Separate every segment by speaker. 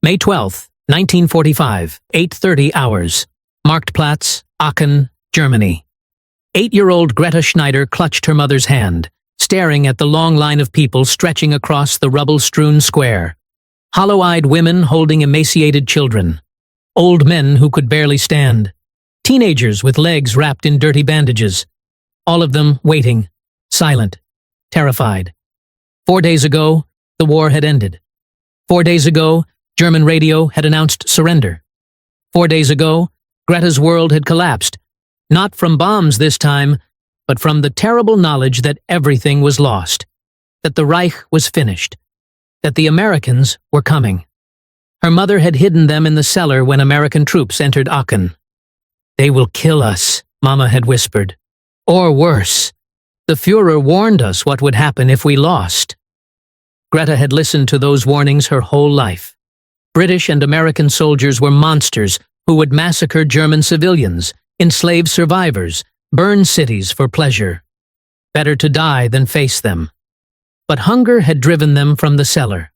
Speaker 1: May 12, 1945, 8:30 hours. Marktplatz, Aachen, Germany. 8-year-old Greta Schneider clutched her mother's hand, staring at the long line of people stretching across the rubble-strewn square. Hollow-eyed women holding emaciated children. Old men who could barely stand. Teenagers with legs wrapped in dirty bandages. All of them waiting, silent, terrified. 4 days ago, the war had ended. 4 days ago, German radio had announced surrender. 4 days ago, Greta's world had collapsed, not from bombs this time, but from the terrible knowledge that everything was lost, that the Reich was finished, that the Americans were coming. Her mother had hidden them in the cellar when American troops entered Aachen. "They will kill us," Mama had whispered. "Or worse. The Führer warned us what would happen if we lost." Greta had listened to those warnings her whole life. British and American soldiers were monsters who would massacre German civilians, enslave survivors, burn cities for pleasure. Better to die than face them. But hunger had driven them from the cellar.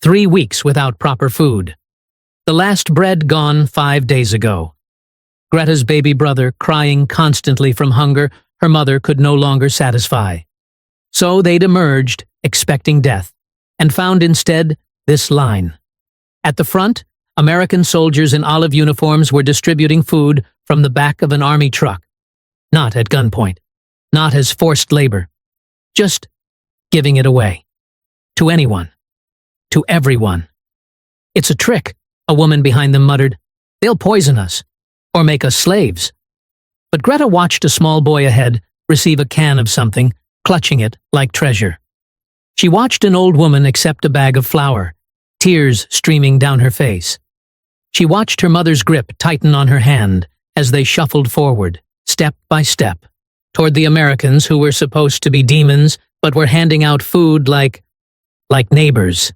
Speaker 1: 3 weeks without proper food. The last bread gone 5 days ago. Greta's baby brother crying constantly from hunger her mother could no longer satisfy. So they'd emerged, expecting death, and found instead this line. At the front, American soldiers in olive uniforms were distributing food from the back of an army truck. Not at gunpoint. Not as forced labor. Just giving it away. To anyone. To everyone. "It's a trick," a woman behind them muttered. "They'll poison us. Or make us slaves." But Greta watched a small boy ahead receive a can of something, clutching it like treasure. She watched an old woman accept a bag of flour, tears streaming down her face. She watched her mother's grip tighten on her hand as they shuffled forward, step by step, toward the Americans who were supposed to be demons but were handing out food like neighbors,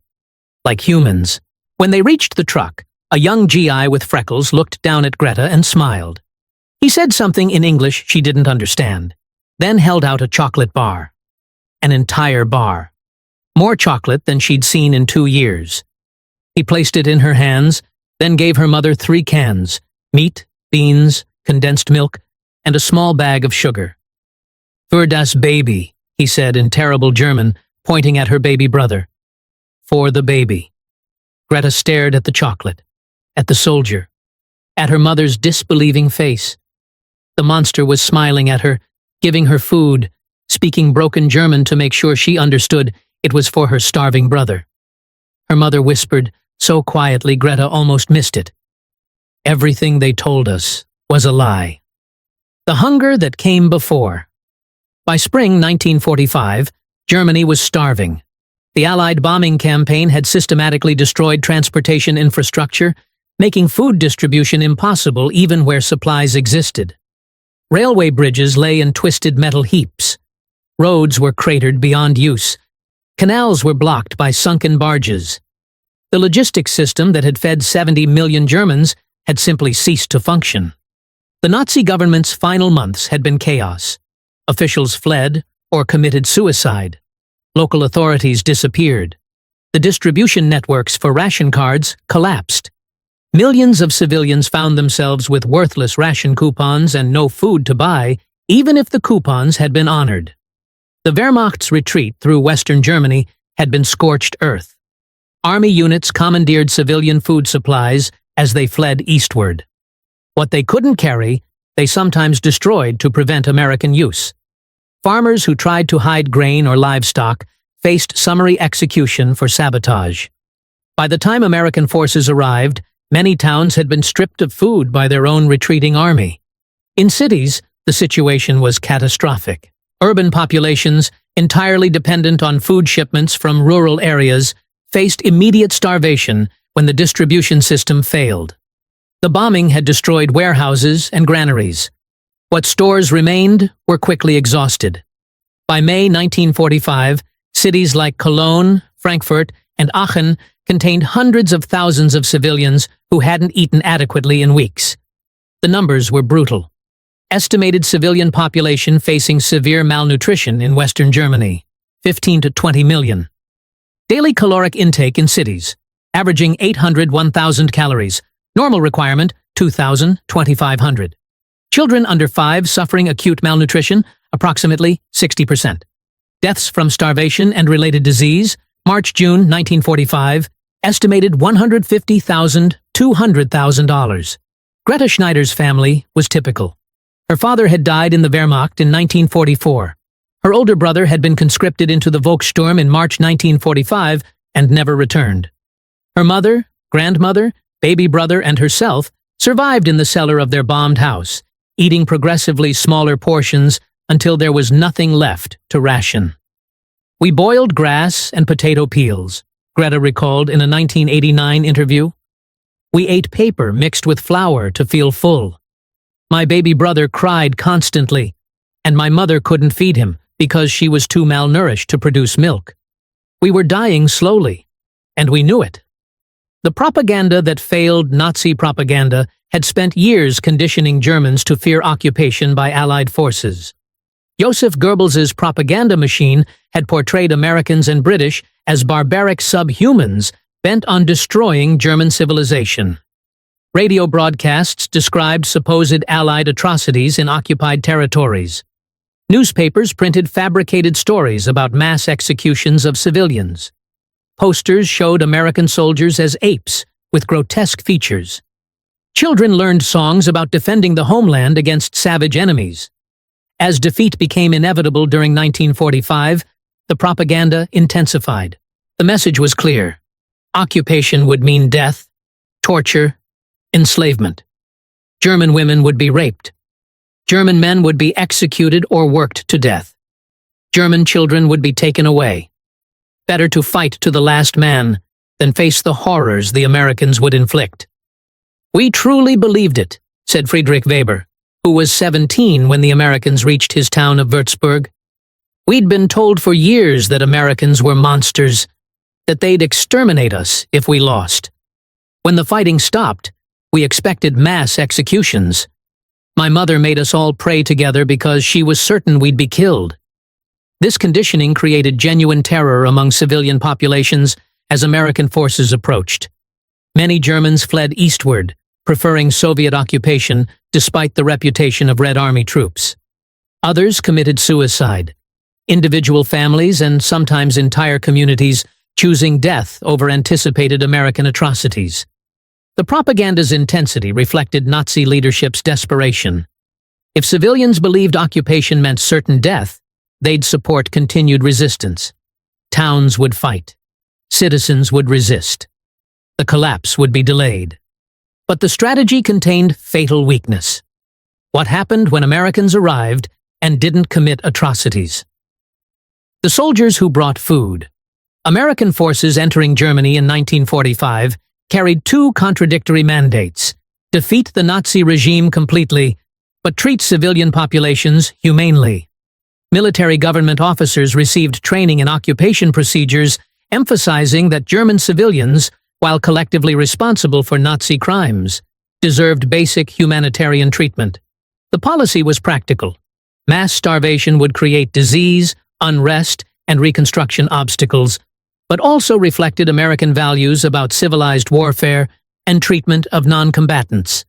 Speaker 1: like humans. When they reached the truck, a young GI with freckles looked down at Greta and smiled. He said something in English she didn't understand, then held out a chocolate bar. An entire bar. More chocolate than she'd seen in 2 years. He placed it in her hands, then gave her mother 3 cans, meat, beans, condensed milk, and a small bag of sugar. "Für das Baby," he said in terrible German, pointing at her baby brother. For the baby. Greta stared at the chocolate, at the soldier, at her mother's disbelieving face. The monster was smiling at her, giving her food, speaking broken German to make sure she understood it was for her starving brother. Her mother whispered, so quietly Greta almost missed it. Everything they told us was a lie. The hunger that came before. By spring 1945, Germany was starving. The Allied bombing campaign had systematically destroyed transportation infrastructure, making food distribution impossible even where supplies existed. Railway bridges lay in twisted metal heaps. Roads were cratered beyond use. Canals were blocked by sunken barges. The logistics system that had fed 70 million Germans had simply ceased to function. The Nazi government's final months had been chaos. Officials fled or committed suicide. Local authorities disappeared. The distribution networks for ration cards collapsed. Millions of civilians found themselves with worthless ration coupons and no food to buy, even if the coupons had been honored. The Wehrmacht's retreat through Western Germany had been scorched earth. Army units commandeered civilian food supplies as they fled eastward. What they couldn't carry, they sometimes destroyed to prevent American use. Farmers who tried to hide grain or livestock faced summary execution for sabotage. By the time American forces arrived, many towns had been stripped of food by their own retreating army. In cities, the situation was catastrophic. Urban populations, entirely dependent on food shipments from rural areas, faced immediate starvation when the distribution system failed. The bombing had destroyed warehouses and granaries. What stores remained were quickly exhausted. By May 1945, cities like Cologne, Frankfurt, and Aachen contained hundreds of thousands of civilians who hadn't eaten adequately in weeks. The numbers were brutal. Estimated civilian population facing severe malnutrition in Western Germany, 15 to 20 million. Daily caloric intake in cities, averaging 801,000 calories. Normal requirement, 2,000-2,500. Children under 5 suffering acute malnutrition, approximately 60%. Deaths from starvation and related disease, March-June 1945, estimated $150,000-$200,000. Greta Schneider's family was typical. Her father had died in the Wehrmacht in 1944. Her older brother had been conscripted into the Volkssturm in March 1945 and never returned. Her mother, grandmother, baby brother, and herself survived in the cellar of their bombed house, eating progressively smaller portions until there was nothing left to ration. "We boiled grass and potato peels," Greta recalled in a 1989 interview. "We ate paper mixed with flour to feel full. My baby brother cried constantly, and my mother couldn't feed him because she was too malnourished to produce milk. We were dying slowly, and we knew it." The propaganda that failed Nazi propaganda had spent years conditioning Germans to fear occupation by Allied forces. Joseph Goebbels's propaganda machine had portrayed Americans and British as barbaric subhumans bent on destroying German civilization. Radio broadcasts described supposed Allied atrocities in occupied territories. Newspapers printed fabricated stories about mass executions of civilians. Posters showed American soldiers as apes, with grotesque features. Children learned songs about defending the homeland against savage enemies. As defeat became inevitable during 1945, the propaganda intensified. The message was clear. Occupation would mean death, torture, enslavement. German women would be raped. German men would be executed or worked to death. German children would be taken away. Better to fight to the last man than face the horrors the Americans would inflict. "We truly believed it," said Friedrich Weber, who was 17 when the Americans reached his town of Würzburg. "We'd been told for years that Americans were monsters, that they'd exterminate us if we lost. When the fighting stopped, we expected mass executions. My mother made us all pray together because she was certain we'd be killed." This conditioning created genuine terror among civilian populations as American forces approached. Many Germans fled eastward, preferring Soviet occupation despite the reputation of Red Army troops. Others committed suicide. Individual families and sometimes entire communities choosing death over anticipated American atrocities. The propaganda's intensity reflected Nazi leadership's desperation. If civilians believed occupation meant certain death, they'd support continued resistance. Towns would fight. Citizens would resist. The collapse would be delayed. But the strategy contained fatal weakness. What happened when Americans arrived and didn't commit atrocities? The soldiers who brought food. American forces entering Germany in 1945 carried two contradictory mandates: defeat the Nazi regime completely, but treat civilian populations humanely. Military government officers received training in occupation procedures, emphasizing that German civilians, while collectively responsible for Nazi crimes, deserved basic humanitarian treatment. The policy was practical. Mass starvation would create disease, unrest, and reconstruction obstacles, but also reflected American values about civilized warfare and treatment of non-combatants.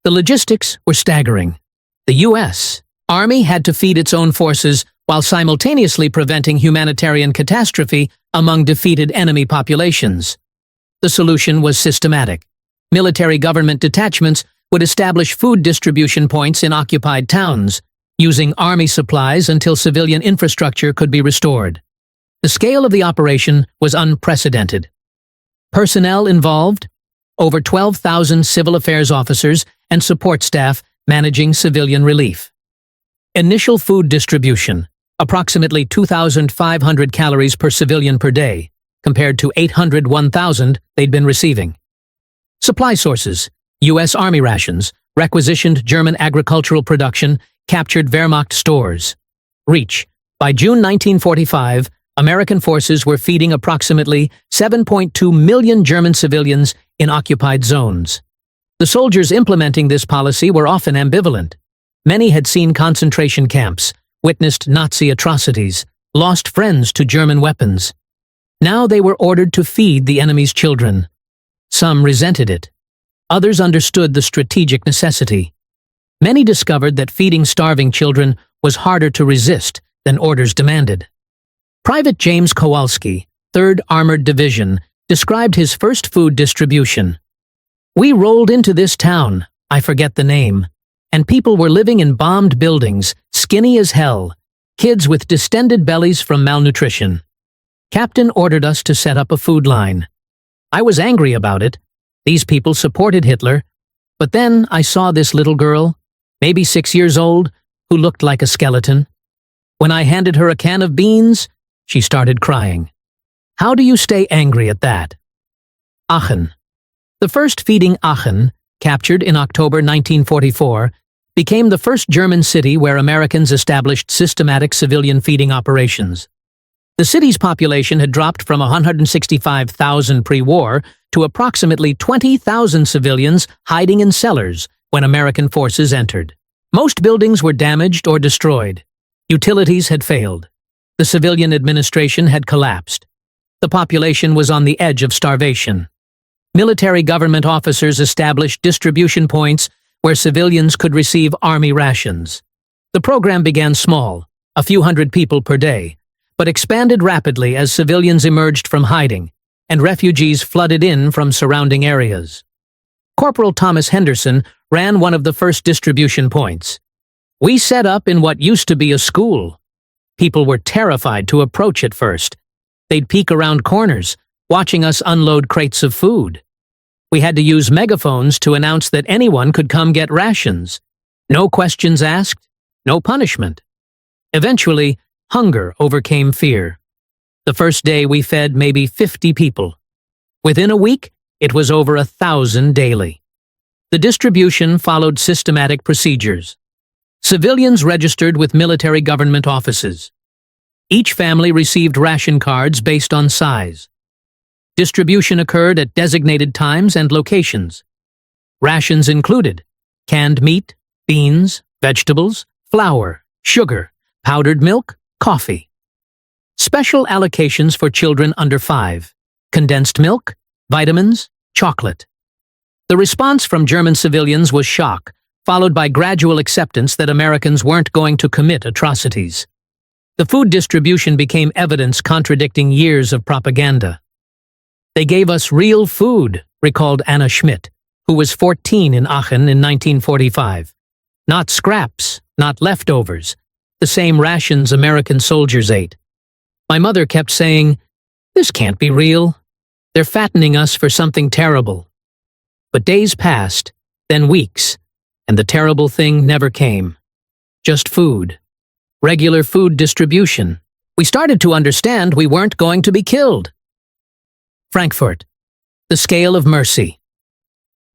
Speaker 1: The logistics were staggering. The U.S. Army had to feed its own forces while simultaneously preventing humanitarian catastrophe among defeated enemy populations. The solution was systematic. Military government detachments would establish food distribution points in occupied towns, using army supplies until civilian infrastructure could be restored. The scale of the operation was unprecedented. Personnel involved: over 12,000 civil affairs officers and support staff managing civilian relief. Initial food distribution: approximately 2,500 calories per civilian per day, compared to 801,000 they'd been receiving. Supply sources: U.S. Army rations, requisitioned German agricultural production, captured Wehrmacht stores. Reach: by June 1945, American forces were feeding approximately 7.2 million German civilians in occupied zones. The soldiers implementing this policy were often ambivalent. Many had seen concentration camps, witnessed Nazi atrocities, lost friends to German weapons. Now they were ordered to feed the enemy's children, Some resented it. Others understood the strategic necessity. Many discovered that feeding starving children was harder to resist than orders demanded. Private James Kowalski, 3rd Armored Division, described his first food distribution. "We rolled into this town, I forget the name, and people were living in bombed buildings, skinny as hell, kids with distended bellies from malnutrition. Captain ordered us to set up a food line. I was angry about it. These people supported Hitler. But then I saw this little girl, maybe 6 years old, who looked like a skeleton. When I handed her a can of beans, she started crying. How do you stay angry at that?" Aachen. The first feeding Aachen, captured in October 1944, became the first German city where Americans established systematic civilian feeding operations. The city's population had dropped from 165,000 pre-war to approximately 20,000 civilians hiding in cellars when American forces entered. Most buildings were damaged or destroyed. Utilities had failed. The civilian administration had collapsed. The population was on the edge of starvation. Military government officers established distribution points where civilians could receive army rations. The program began small, a few hundred people per day, but expanded rapidly as civilians emerged from hiding and refugees flooded in from surrounding areas. Corporal Thomas Henderson ran one of the first distribution points. "We set up in what used to be a school. People were terrified to approach at first. They'd peek around corners, watching us unload crates of food. We had to use megaphones to announce that anyone could come get rations. No questions asked, no punishment. Eventually, hunger overcame fear. The first day we fed maybe 50 people. Within a week, it was over 1,000 daily. The distribution followed systematic procedures. Civilians registered with military government offices. Each family received ration cards based on size. Distribution occurred at designated times and locations. Rations included canned meat, beans, vegetables, flour, sugar, powdered milk, coffee. Special allocations for children under 5, condensed milk, vitamins, chocolate. The response from German civilians was shock, followed by gradual acceptance that Americans weren't going to commit atrocities. The food distribution became evidence contradicting years of propaganda. "They gave us real food," recalled Anna Schmidt, who was 14 in Aachen in 1945. "Not scraps, not leftovers, the same rations American soldiers ate. My mother kept saying, 'This can't be real. They're fattening us for something terrible.' But days passed, then weeks, and the terrible thing never came. Just food. Regular food distribution. We started to understand we weren't going to be killed." Frankfurt. The scale of mercy.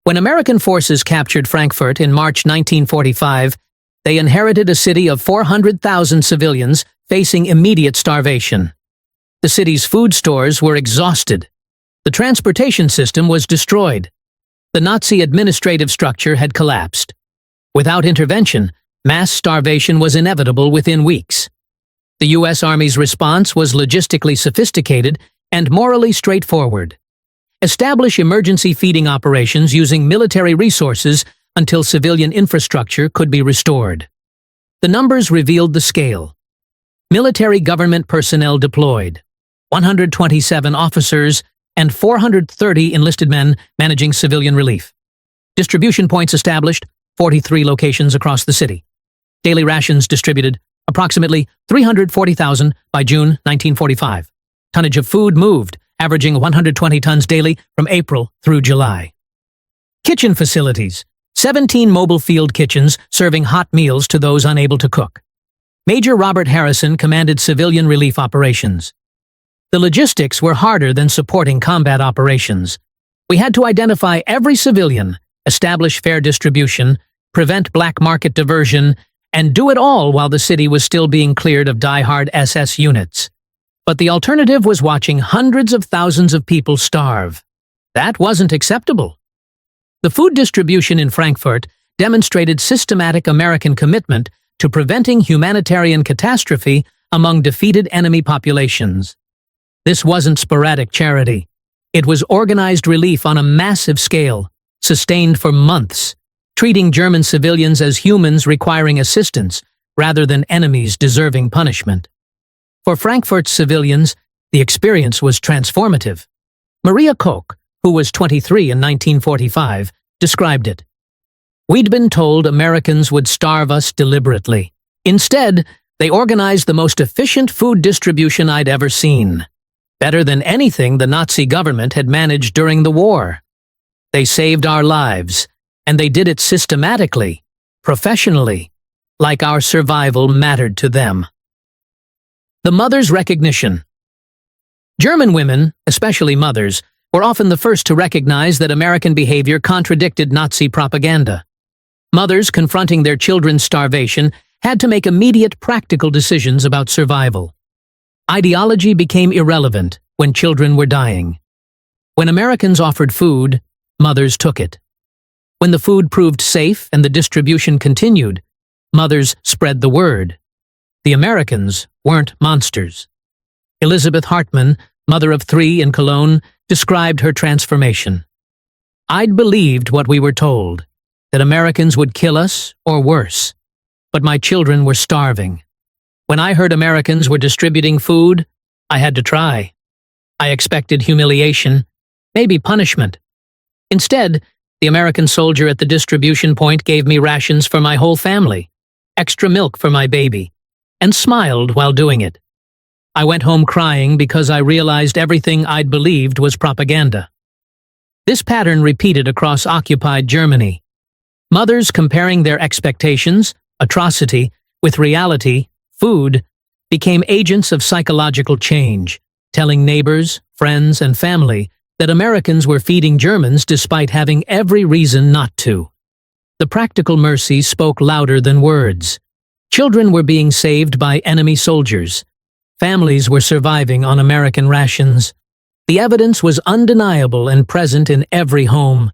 Speaker 1: When American forces captured Frankfurt in March 1945, they inherited a city of 400,000 civilians facing immediate starvation. The city's food stores were exhausted. The transportation system was destroyed. The Nazi administrative structure had collapsed. Without intervention, mass starvation was inevitable within weeks. The U.S. Army's response was logistically sophisticated and morally straightforward. Establish emergency feeding operations using military resources until civilian infrastructure could be restored. The numbers revealed the scale. Military government personnel deployed, 127 officers, and 430 enlisted men managing civilian relief. Distribution points established, 43 locations across the city. Daily rations distributed, approximately 340,000 by June 1945. Tonnage of food moved, averaging 120 tons daily from April through July. Kitchen facilities, 17 mobile field kitchens serving hot meals to those unable to cook. Major Robert Harrison commanded civilian relief operations. The logistics were harder than supporting combat operations. We had to identify every civilian, establish fair distribution, prevent black market diversion, and do it all while the city was still being cleared of die-hard SS units. But the alternative was watching hundreds of thousands of people starve. That wasn't acceptable. The food distribution in Frankfurt demonstrated systematic American commitment to preventing humanitarian catastrophe among defeated enemy populations. This wasn't sporadic charity. It was organized relief on a massive scale, sustained for months, treating German civilians as humans requiring assistance rather than enemies deserving punishment. For Frankfurt's civilians, the experience was transformative. Maria Koch, who was 23 in 1945, described it. "We'd been told Americans would starve us deliberately. Instead, they organized the most efficient food distribution I'd ever seen. Better than anything the Nazi government had managed during the war. They saved our lives, and they did it systematically, professionally, like our survival mattered to them." The mother's recognition. German women, especially mothers, were often the first to recognize that American behavior contradicted Nazi propaganda. Mothers confronting their children's starvation had to make immediate practical decisions about survival. Ideology became irrelevant when children were dying. When Americans offered food, mothers took it. When the food proved safe and the distribution continued, mothers spread the word. The Americans weren't monsters. Elizabeth Hartmann, mother of 3 in Cologne, described her transformation. "I'd believed what we were told, that Americans would kill us or worse, but my children were starving. When I heard Americans were distributing food, I had to try. I expected humiliation, maybe punishment. Instead, the American soldier at the distribution point gave me rations for my whole family, extra milk for my baby, and smiled while doing it. I went home crying because I realized everything I'd believed was propaganda." This pattern repeated across occupied Germany. Mothers comparing their expectations, atrocity, with reality, food, became agents of psychological change, telling neighbors, friends, and family that Americans were feeding Germans despite having every reason not to. The practical mercy spoke louder than words. Children were being saved by enemy soldiers. Families were surviving on American rations. The evidence was undeniable and present in every home.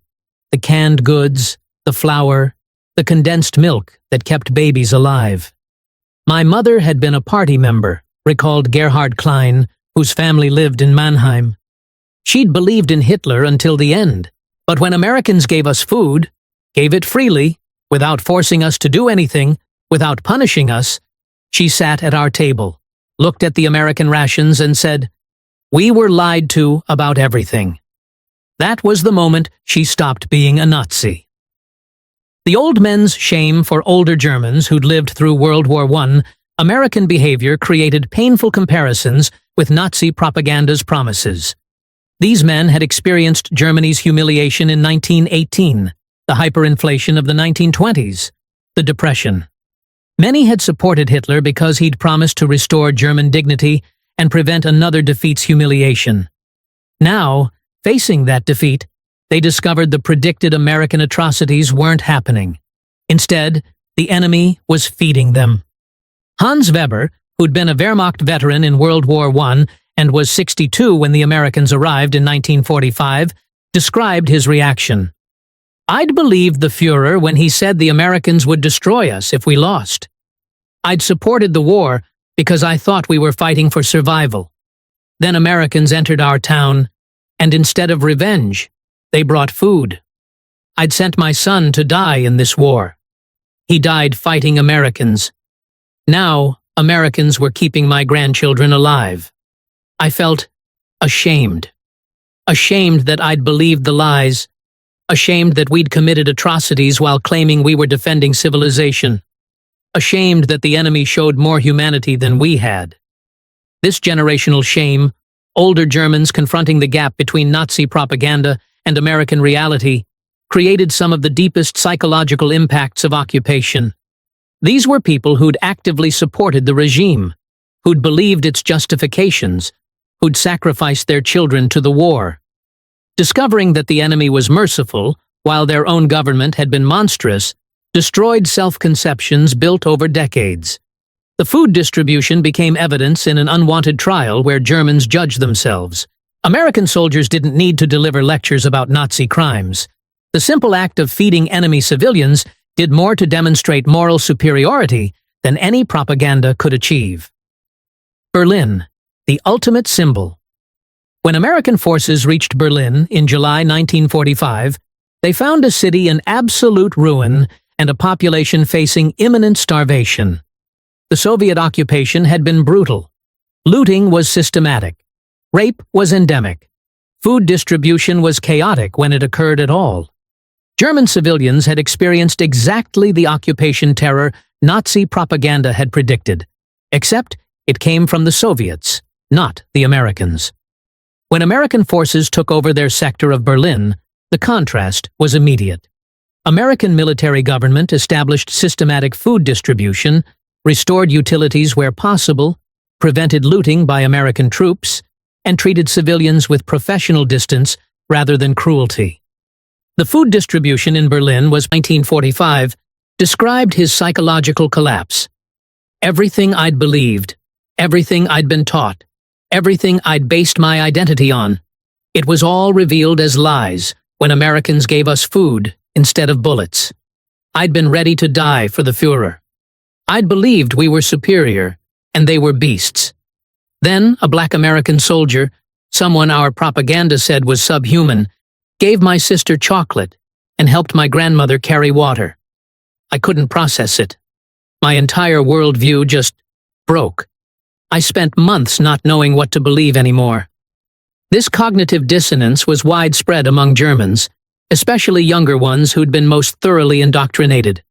Speaker 1: The canned goods, the flour, the condensed milk that kept babies alive. "My mother had been a party member," recalled Gerhard Klein, whose family lived in Mannheim. "She'd believed in Hitler until the end, but when Americans gave us food, gave it freely, without forcing us to do anything, without punishing us, she sat at our table, looked at the American rations and said, 'We were lied to about everything.' That was the moment she stopped being a Nazi." The old men's shame for older Germans who'd lived through World War I, American behavior created painful comparisons with Nazi propaganda's promises. These men had experienced Germany's humiliation in 1918, the hyperinflation of the 1920s, the Depression. Many had supported Hitler because he'd promised to restore German dignity and prevent another defeat's humiliation. Now, facing that defeat, they discovered the predicted American atrocities weren't happening. Instead, the enemy was feeding them. Hans Weber, who'd been a Wehrmacht veteran in World War I and was 62 when the Americans arrived in 1945, described his reaction. "I'd believed the Führer when he said the Americans would destroy us if we lost. I'd supported the war because I thought we were fighting for survival. Then Americans entered our town, and instead of revenge, they brought food. I'd sent my son to die in this war. He died fighting Americans. Now, Americans were keeping my grandchildren alive. I felt ashamed. Ashamed that I'd believed the lies. Ashamed that we'd committed atrocities while claiming we were defending civilization. Ashamed that the enemy showed more humanity than we had." This generational shame, older Germans confronting the gap between Nazi propaganda and American reality, created some of the deepest psychological impacts of occupation. These were people who'd actively supported the regime, who'd believed its justifications, who'd sacrificed their children to the war. Discovering that the enemy was merciful, while their own government had been monstrous, destroyed self-conceptions built over decades. The food distribution became evidence in an unwanted trial where Germans judged themselves. American soldiers didn't need to deliver lectures about Nazi crimes. The simple act of feeding enemy civilians did more to demonstrate moral superiority than any propaganda could achieve. Berlin, the ultimate symbol. When American forces reached Berlin in July 1945, they found a city in absolute ruin and a population facing imminent starvation. The Soviet occupation had been brutal. Looting was systematic. Rape was endemic. Food distribution was chaotic when it occurred at all. German civilians had experienced exactly the occupation terror Nazi propaganda had predicted, except it came from the Soviets, not the Americans. When American forces took over their sector of Berlin, the contrast was immediate. American military government established systematic food distribution, restored utilities where possible, prevented looting by American troops, and treated civilians with professional distance rather than cruelty. The food distribution in Berlin was 1945, described his psychological collapse. Everything I'd believed, everything I'd been taught, everything I'd based my identity on, it was all revealed as lies when Americans gave us food instead of bullets. I'd been ready to die for the Führer. I'd believed we were superior, and they were beasts. Then a black American soldier, someone our propaganda said was subhuman, gave my sister chocolate and helped my grandmother carry water. I couldn't process it. My entire worldview just broke. I spent months not knowing what to believe anymore. This cognitive dissonance was widespread among Germans, especially younger ones who'd been most thoroughly indoctrinated.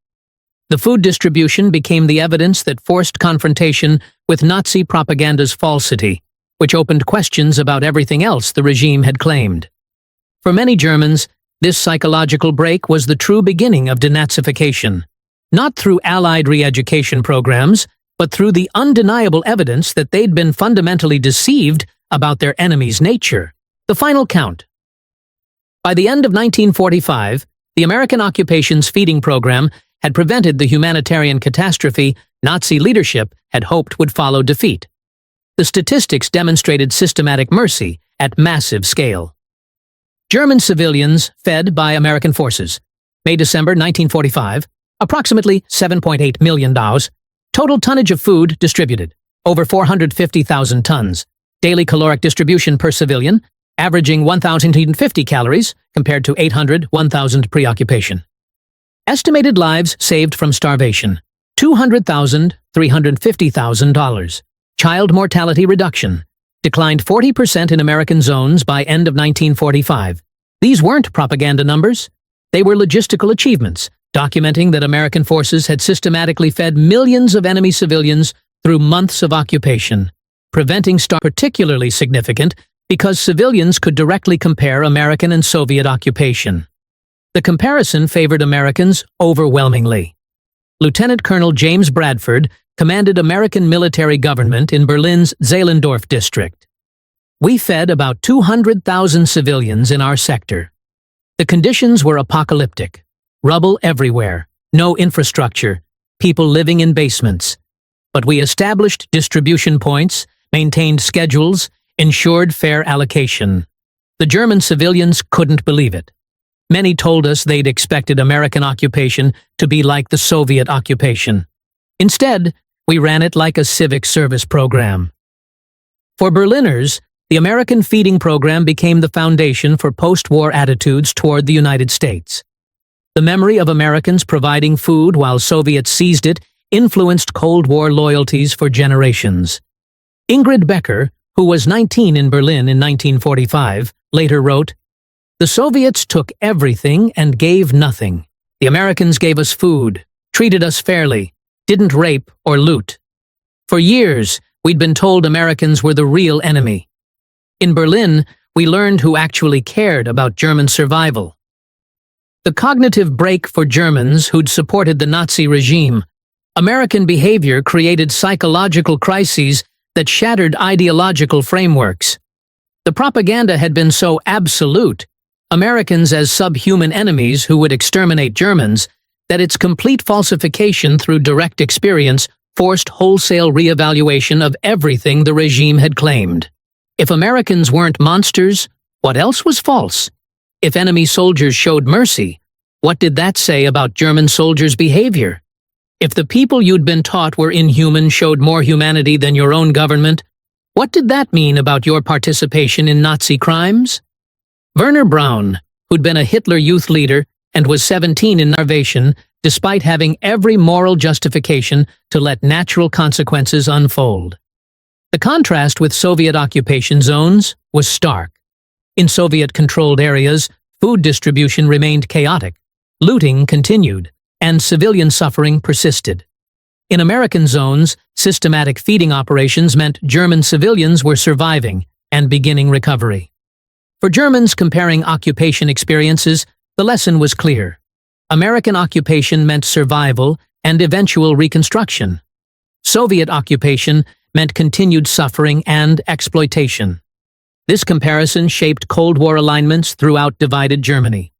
Speaker 1: The food distribution became the evidence that forced confrontation with Nazi propaganda's falsity, which opened questions about everything else the regime had claimed. For many Germans, this psychological break was the true beginning of denazification, not through Allied re-education programs, but through the undeniable evidence that they'd been fundamentally deceived about their enemy's nature. The final count. By the end of 1945, the American occupation's feeding program had prevented the humanitarian catastrophe Nazi leadership had hoped would follow defeat. The statistics demonstrated systematic mercy at massive scale. German civilians fed by American forces. May-December 1945, approximately $7.8 million. Total tonnage of food distributed, over 450,000 tons. Daily caloric distribution per civilian, averaging 1,050 calories compared to 1,000 pre-occupation. Estimated lives saved from starvation, $200,000, $350,000. Child mortality reduction, declined 40% in American zones by end of 1945. These weren't propaganda numbers. They were logistical achievements, documenting that American forces had systematically fed millions of enemy civilians through months of occupation, preventing starvation. Particularly significant because civilians could directly compare American and Soviet occupation. The comparison favored Americans overwhelmingly. Lieutenant Colonel James Bradford commanded American military government in Berlin's Zehlendorf district. We fed about 200,000 civilians in our sector. The conditions were apocalyptic. Rubble everywhere, no infrastructure, people living in basements. But we established distribution points, maintained schedules, ensured fair allocation. The German civilians couldn't believe it. Many told us they'd expected American occupation to be like the Soviet occupation. Instead, we ran it like a civic service program. For Berliners, the American feeding program became the foundation for post-war attitudes toward the United States. The memory of Americans providing food while Soviets seized it influenced Cold War loyalties for generations. Ingrid Becker, who was 19 in Berlin in 1945, later wrote, "The Soviets took everything and gave nothing. The Americans gave us food, treated us fairly, didn't rape or loot. For years, we'd been told Americans were the real enemy. In Berlin, we learned who actually cared about German survival." The cognitive break for Germans who'd supported the Nazi regime. American behavior created psychological crises that shattered ideological frameworks. The propaganda had been so absolute, Americans as subhuman enemies who would exterminate Germans, that its complete falsification through direct experience forced wholesale reevaluation of everything the regime had claimed. If Americans weren't monsters, what else was false? If enemy soldiers showed mercy, what did that say about German soldiers' behavior? If the people you'd been taught were inhuman showed more humanity than your own government, What did that mean about your participation in Nazi crimes? Werner Braun, who'd been a Hitler youth leader and was 17 in starvation, despite having every moral justification to let natural consequences unfold. The contrast with Soviet occupation zones was stark. In Soviet-controlled areas, food distribution remained chaotic, looting continued, and civilian suffering persisted. In American zones, systematic feeding operations meant German civilians were surviving and beginning recovery. For Germans comparing occupation experiences, the lesson was clear. American occupation meant survival and eventual reconstruction. Soviet occupation meant continued suffering and exploitation. This comparison shaped Cold War alignments throughout divided Germany.